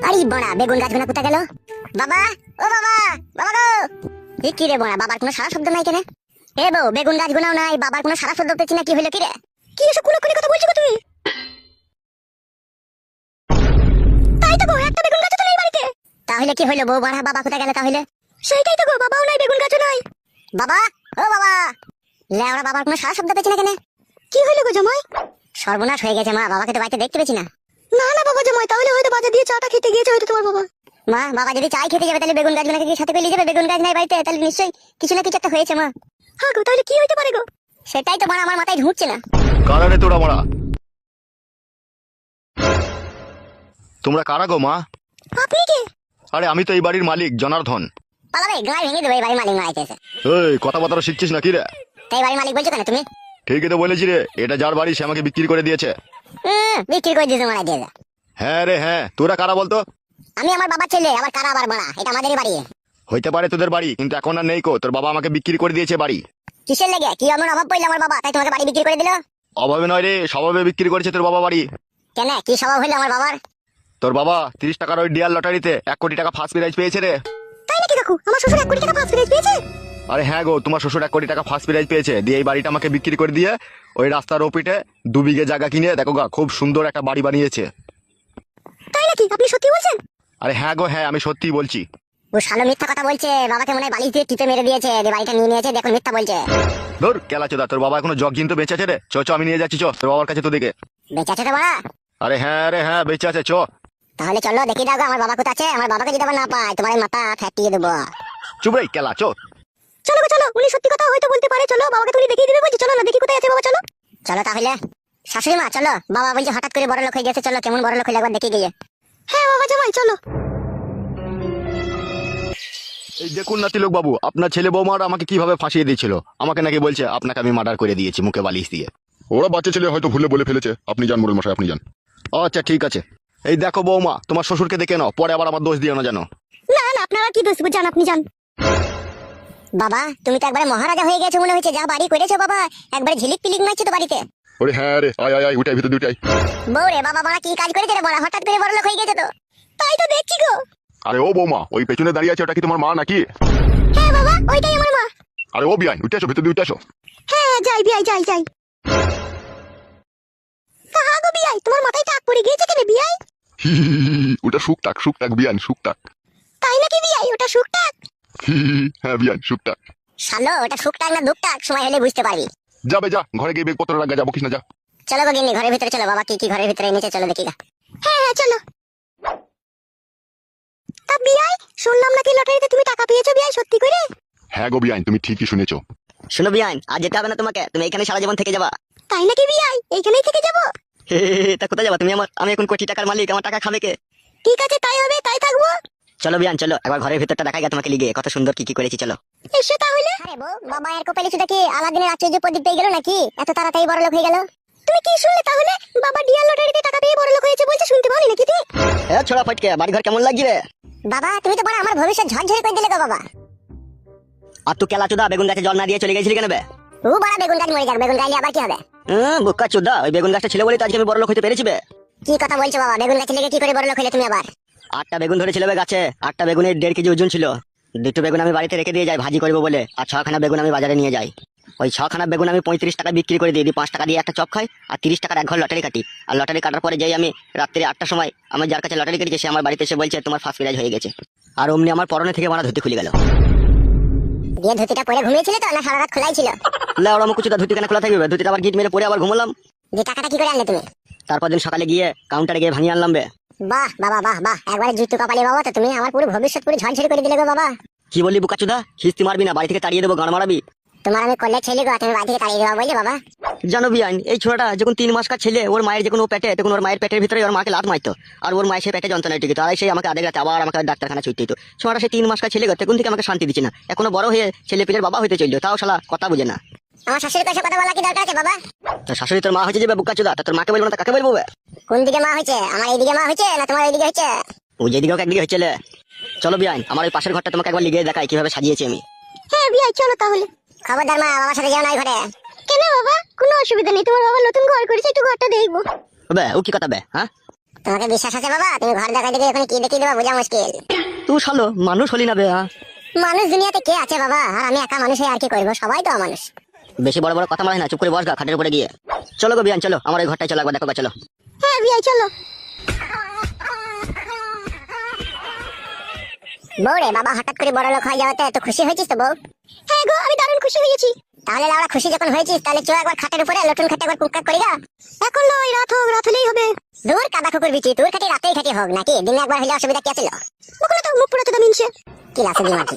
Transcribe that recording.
আরে বড়া বেগুন গাছগুলো কোথায় গেল? বাবা, ও বাবা, বাবা গো। এ কি রে বড়া, বাবার কোনো সারা শব্দ নাই কেন? এ বউ, বেগুন গাছগুলোও নাই, বাবার কোনো সারা শব্দ পেছি না, কি হলো কি রে? কি এসব কুলোকুলি কথা বলছো গো তুমি? তাই তো গো, একটা বেগুন গাছও তো নেই বাড়িতে। তাহলে কি হলো বউ বড়া, বাবা কোথায় গেল তাহলে? সেইটাই তো গো, বাবাও নাই, বেগুন গাছও নাই। বাবা, ও বাবা। লেওড়া, বাবার কোনো সারা শব্দ পেছি না কেন? কি হলো গো জামাই? সর্বনাশ হয়ে গেছে মা, বাবাকে তো বাড়িতে দেখতে পেছি না। না না বাবা জামাই, তাহলে হয়তো বাজার দিয়ে চাটা খেতে গিয়েছে হয়তো তোমার বাবা। মা, বাবা যদি চাই খেতে যাবে তাহলে বেগুন গাছগুলোকে কি সাথে করে নিয়ে যাবে? বেগুন গাছ নাই বাড়িতে, তাহলে নিশ্চয়ই কিছু না কিছু একটা হয়েছে মা। হ্যাঁ গো, তাহলে কি হইতে পারে গো? সেটাই তো মানে আমার মাথায় ঢুকছে না। কারা রে তোরা মারা? তোমরা কারা গো মা? আপনি কে? আরে আমি তো এই বাড়ির মালিক জনার্দন। পালাবে, গায়ে ভেঙে দেবে, এই বাড়ির মালিক মারাইতেছে। এই কথাবার্তা শিখছিস নাকি রে? তাই বাড়ির মালিক বলছো কেন তুমি? ঠিকই তো বলেছি রে, এটা যার বাড়ি সে আমাকে বিক্রি করে দিয়েছে। বিক্রি করে দিয়েছে মারাই দিয়েছে। হ্যাঁ রে হ্যাঁ, তোরা কারা বলতো? আমি আমার বাবার ছেলে, আবার কারা আবার মারা, এটা আমাদেরই বাড়ি। হইতে পারে তোদের বাড়ি, কিন্তু এখন আর নেই কো, তোর বাবা আমাকে বিক্রি করে দিয়েছে বাড়ি। কিসের লেগে? কি এমন অভাব পড়লো আমার বাবা তাই তোমাকে বাড়ি বিক্রি করে দিল? অভাবে নয় রে, স্বভাবে বিক্রি করেছে তোর বাবা বাড়ি। কেন, কি স্বভাব হইলো আমার বাবার? তোর বাবা 30 টাকার ওই ডিয়ার লটারিতে 1 কোটি টাকা ফার্স্ট প্রাইজ পেয়েছে রে। তাই নাকি কাকু? আমার শ্বশুর 1 কোটি টাকা ফার্স্ট প্রাইজ পেয়েছে? আরে হ্যাঁ গো, তোমার শ্বশুর 1 কোটি টাকা ফার্স্ট প্রাইজ পেয়েছে, দিয়ে এই বাড়িটা আমাকে বিক্রি করে দিয়ে ওই রাস্তার ওপিটে 2 বিঘে জায়গা কিনে দেখো গা খুব সুন্দর একটা বাড়ি বানিয়েছে। তাই নাকি? আপনি সত্যি বলছেন? আরে হ্যাঁ গো হ্যাঁ, আমি সত্যিই বলছি। ও শালো মিথ্যা কথা বলছে, বাবাকে মনে হয় বালিশ দিয়ে টিপে মেরে দিয়েছে, যে বাড়িটা নিয়ে নিয়েছে, দেখুন মিথ্যা বলছে। ধর কেলা চোদা, তোর বাবা এখনো জগজিন তো বেঁচে আছে রে। চ চ, আমি নিয়ে যাচ্ছি, চ তোর বাবার কাছে তো দেখে। বেঁচে আছে তো বাড়া? আরে হ্যাঁ রে হ্যাঁ, বেঁচে আছে, চ। তাহলে চলো দেখি দাও গো আমার বাবা কোথায় আছে, আমার বাবাকে যদি আবার না পাই তোমার এই মাথা ফাটিয়ে দেবো। চুপ রে কেলা, চ। চলো গো চলো, উনি সত্যি কথা হয়তো বলতে পারে, চলো বাবাকে তুমি দেখিয়ে দিবে বলছি, চলো না দেখি কোথায় আছে বাবা, চলো। চলো তাহলে শাশুড়ি মা, চলো, বাবা বলছে হঠাৎ করে বড় লোক হয়ে গেছে, চলো কেমন বড় লোক হয়ে একবার দেখে গিয়ে। হ্যাঁ বাবা জামাই চলো। এই দেখুন না তিলক বাবু, আপনার ছেলে বৌমার আমাকে কিভাবে ফাঁসিয়ে দিয়েছিল। আমাকে নাকি বলছে আপনাকে আমি মার্ডার করে দিয়েছি মুখে বালিশ দিয়ে। ওরা বাচ্চা ছেলে হয়তো ভুলে বলে ফেলেছে, আপনি যান মোড়ল মশাই, আপনি যান। আচ্ছা ঠিক আছে। এই দেখো বৌমা, তোমার শ্বশুরকে দেখে নাও, পরে আবার আমার দোষ দিও না জানো। না না, আপনারা কি দোষ বুঝান, আপনি যান। বাবা তুমি তো একবারে মহারাজা হয়ে গেছো মনে হচ্ছে, যা বাড়ি করেছো বাবা, একবারে ঝিলিক পিলিক মারছে তো বাড়িতে। ওরে হ্যাঁ রে, আয় আয় আয়, উঠাই ভিতর দুটাই। বউ রে বাবা, বড়া কি কাজ করেছে রে বড়া, হঠাৎ করে বড় লোক হয়ে গেছে তো। তাই তো দেখছি গো। আরে ও বৌমা, ওই পেছনে দাঁড়িয়ে আছে, ওটা কি তোমার মা নাকি? হ্যাঁ বাবা, ওইটাই আমার মা। আরে ও বিয়াই, উঠে আসো, ভিতর দিয়ে উঠে আসো। হ্যাঁ যাই বিয়াই, যাই যাই। কাহা গো বিয়াই, তোমার মাথায় টাক পড়ে গিয়েছে কেন বিয়াই? হি হি হি হি, ওটা শুকটাক শুকটাক বিয়ান, শুকটাক। তাই নাকি বিয়াই, ওটা শুকটাক? হি হি হি, হ্যাঁ বিয়ান শুকটাক। শালো, ওটা শুকটাক না দুকটাক সময় হলে বুঝতে পারবি। যাবে যা, ঘরে গিয়ে বেগপত্র রাখা, যাবো কিস না, যা। চলো গো গিন্নি, ঘরের ভিতরে চলো, বাবা কি কি ঘরের ভিতরে এনেছে চলো দেখি গা। হ্যাঁ হ্যাঁ চলো। তা বিয়াই, শুনলাম নাকি লটারিতে তুমি টাকা পেয়েছো বিয়াই, সত্যি করে? হ্যাঁ গো বিয়ান, তুমি ঠিকই শুনেছো। শুনো বিয়ান, আজ যেতে হবে না তোমাকে, তুমি এখানে সারা জীবন থেকে যাবা। তাই নাকি বিয়াই, এইখানেই থেকে যাবো? হে হে হে, তা কোথায় যাবা তুমি? আমি এখন কোটি টাকার মালিক, আমার টাকা খাবে কে? ঠিক আছে তাই হবে, তাই থাকবো। চলো বিয়ান চলো, একবার ঘরের ভিতরটা দেখাই গা তোমাকে লিগে, কত সুন্দর কি কি করেছি, চলো। এসো তাহলে। আরে বউ, বাবা এর কপালে শুধু কি আলাদিনের আশ্চর্য প্রদীপ পেয়ে গেল নাকি, এত তাড়াতাড়ি বড় লোক হয়ে গেল? তুমি কি শুনলে তাহলে? বাবা ডিয়ার লটারিতে টাকা পেয়ে বড় লোক হয়েছে বলছে, শুনতে পাওনি নাকি তুই? এ ছোড়া ফটকে, বাড়ি ঘর কেমন লাগছে রে? বাবা তুমি তো বড় আমার ভবিষ্যৎ ঝড়ঝড়ি করে দিলে গো বাবা। আর তুই কেলা চোদা, বেগুন গাছে জল না দিয়ে চলে গেছিলি কেন বে? ও বড় বেগুন গাছ মরে যাক, বেগুন গাইলে আবার কি হবে? বুক্কা চোদা, ওই বেগুন গাছটা ছিল বলে তো আজকে আমি বড় লোক হতে পেরেছি বে। কি কথা বলছো বাবা, বেগুন গাছ লেগে কি করে বড় লোক হলে তুমি আবার? 8টা বেগুন ধরেছিল বে গাছে, 8টা বেগুনের 1.5 কেজি ওজন ছিল। 2টো বেগুন আমি বাড়িতে রেখে দিয়ে যাই ভাজি করবো বলে, আর 6খানা বেগুন আমি বাজারে নিয়ে যাই। ওই 6খানা বেগুন আমি 35 টাকা বিক্রি করে দিই, 5 টাকা দিয়ে একটা চপ খাই, আর 30 টাকার এক ঘর লটারি কাটি। আর লটারি কাটার পরে যাই আমি রাত্রি 8টার সময়, আমার যার কাছে লটারি কেটেছে সে আমার বাড়িতে এসে বলছে তোমার ফার্স্ট প্রাইজ হয়ে গেছে। আর অমনি আমার পরনে থেকে মারা ধুতি খুলে গেল। দিয়ে ধুতিটা পরে ঘুমিয়েছিলে তো, না সারা রাত খোলাই ছিল? লেওড়া মুখ চোদা, ধুতি কেন খোলা থাকবে? ধুতিটা আবার গিট মেরে পরে আবার ঘুমলাম। যে টাকাটা কি করে আনলে তুমি? তারপর দিন সকালে গিয়ে কাউন্টারে গিয়ে ভাঙিয়ে আনলাম বে। বাহ বাবা বাহ বাহ, একবারে জুতো কপালে বাবা, তো তুমি আমার পুরো ভবিষ্যৎ পুরো ঝড়ঝড়ি করে দিলে গো বাবা। কি বললি বুকা চোদা? খিস্তি মারবি না, বাড়ি থেকে তাড়িয়ে দেবো, গান মারাবি। তোমার আমি করলে ছেলে গো, তুমি বাড়ি থেকে তাড়িয়ে দেবা বললে বাবা? জানো বিয়ান, এই ছোড়াটা যখন 3 মাস কার ছেলে, ওর মায়ের যখন ও পেটে, তখন ওর মায়ের পেটের ভিতরে ওর মাকে লাত মারতো, আর ওর মায়ের সেই পেটে যন্ত্রণায় টিকিত, আর সেই আমাকে আধেক রাতে আবার আমাকে ডাক্তারখানা ছুটতে হতো। ছোড়াটা সেই 3 মাস কার ছেলে, তখন থেকে আমাকে শান্তি দিচ্ছে না, এখনো বড় হয়ে ছেলে পিলের বাবা হইতে চললো, তাও শালা কথা বুঝে না। আমার শাশুড়ির কাছে কথা বলা কি দরকার আছে বাবা? তোর শাশুড়ি তোর মা হয়েছে যাবে বুকা চোদা, তা তোর মাকে বলবো না, কাকে বলবো বে? কোন দিকে মা হয়েছে? আমার এইদিকে মা হয়েছে না তোমার এইদিকে হয়েছে? ও যেদিকে হোক একদিকে হচ্ছে। চলো বিয়ান, আমার ওই পাশের ঘরটা তোমাকে একবার লিগে দেখাই কিভাবে সাজিয়েছি আমি। হ্যাঁ বিয়াই চলো তাহলে। খবরদার মা, বাবার সাথে যাও না ঘরে। কেন বাবা? কোনো অসুবিধা নেই, তোমার বাবা নতুন ঘর করেছে, একটু ঘরটা দেখবো। বে ও কি কথা বে? হ্যাঁ তোমাকে বিশ্বাস আছে বাবা? তুমি ঘর দেখাইতে গিয়ে এখন কি দেখিয়ে দেবা বোঝা মুশকিল। তুই শালো মানুষ হলি না বে, হ্যাঁ? মানুষ দুনিয়াতে কে আছে বাবা? আর আমি একা মানুষ হয়ে আর কি করবো? সবাই তো মানুষ। বেশি বড় বড় কথা মারাই না, চুপ করে বস গা খাটের উপরে গিয়ে। চলো গো বিয়ান, চলো আমার ওই ঘরটায় চলো, একবার দেখো গা, চলো। হ্যাঁ বিয়াই চলো। বউ রে, বাবা হঠাৎ করে বড় লোক হয়ে যাওয়াতে এত খুশি হয়েছিস তো বউ? হ্যাঁ গো, আমি দারুণ খুশি হয়েছি। তাহলে লাউড়া খুশি যখন হয়েছিস, তাহলে চো একবার খাটের উপরে লটুন খাটে একবার পুক্কা করি গা। এখন নয়, রাত হোক, রাত হলেই হবে। দূর কাদা কুকুর বিচি, তোর খাটি রাতেই খাটি হোক নাকি? দিনে একবার হলে অসুবিধা কি ছিল? ওখানে তো মুখ পুরো তো মিনছে। কি লাসে দিমাটি।